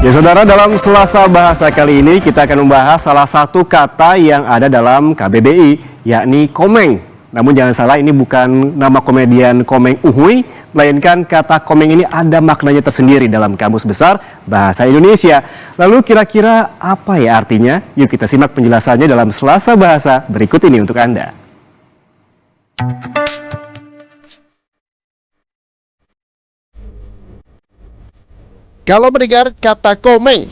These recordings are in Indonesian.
Ya saudara, dalam Selasa Bahasa kali ini kita akan membahas salah satu kata yang ada dalam KBBI, yakni komeng. Namun jangan salah, ini bukan nama komedian Komeng Uhuy, melainkan kata komeng ini ada maknanya tersendiri dalam Kamus Besar Bahasa Indonesia. Lalu kira-kira apa ya artinya? Yuk kita simak penjelasannya dalam Selasa Bahasa berikut ini untuk Anda. Kalau mendengar kata komeng,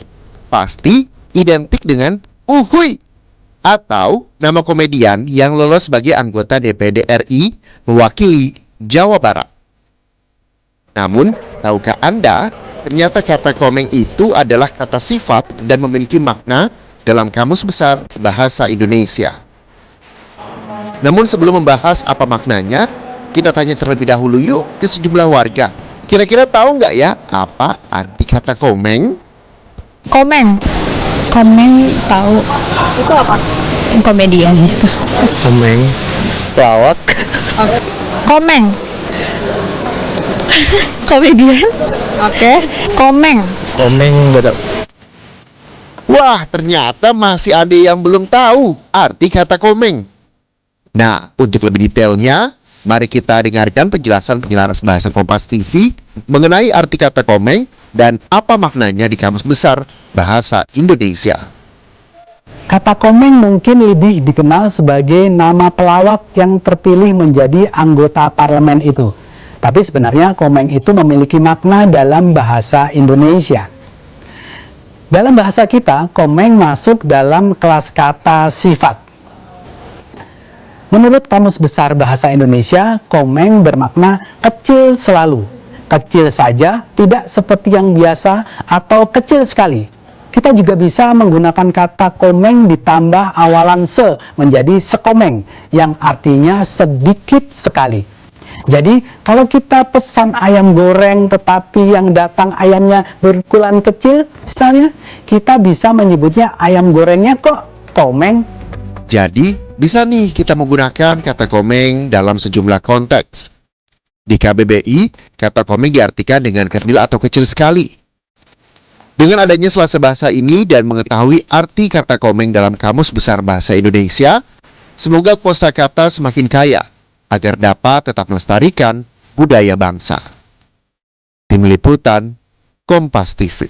pasti identik dengan uhuy atau nama komedian yang lolos sebagai anggota DPD RI mewakili Jawa Barat. Namun, tahukah Anda, ternyata kata komeng itu adalah kata sifat dan memiliki makna dalam Kamus Besar Bahasa Indonesia. Namun sebelum membahas apa maknanya, kita tanya terlebih dahulu yuk ke sejumlah warga. Kira-kira tahu nggak ya apa arti kata komeng? Komeng tahu. Itu apa? Komedian itu. Komeng, pelawak. Komeng. Komedian. Oke. Komeng. Komeng betul. Wah, ternyata masih ada yang belum tahu arti kata komeng. Nah, untuk lebih detailnya, mari kita dengarkan penjelasan penyelaras bahasa Kompas TV mengenai arti kata komeng dan apa maknanya di Kamus Besar Bahasa Indonesia. Kata komeng mungkin lebih dikenal sebagai nama pelawak yang terpilih menjadi anggota parlemen itu. Tapi sebenarnya komeng itu memiliki makna dalam bahasa Indonesia. Dalam bahasa kita, komeng masuk dalam kelas kata sifat. Menurut Kamus Besar Bahasa Indonesia, komeng bermakna kecil selalu. Kecil saja, tidak seperti yang biasa atau kecil sekali. Kita juga bisa menggunakan kata komeng ditambah awalan se menjadi sekomeng, yang artinya sedikit sekali. Jadi, kalau kita pesan ayam goreng tetapi yang datang ayamnya berukuran kecil, misalnya, kita bisa menyebutnya ayam gorengnya kok komeng. Jadi, bisa nih kita menggunakan kata komeng dalam sejumlah konteks. Di KBBI, kata komeng diartikan dengan kerdil atau kecil sekali. Dengan adanya Selasa Bahasa ini dan mengetahui arti kata komeng dalam Kamus Besar Bahasa Indonesia, semoga kosakata semakin kaya agar dapat tetap melestarikan budaya bangsa. Tim Liputan, Kompas TV.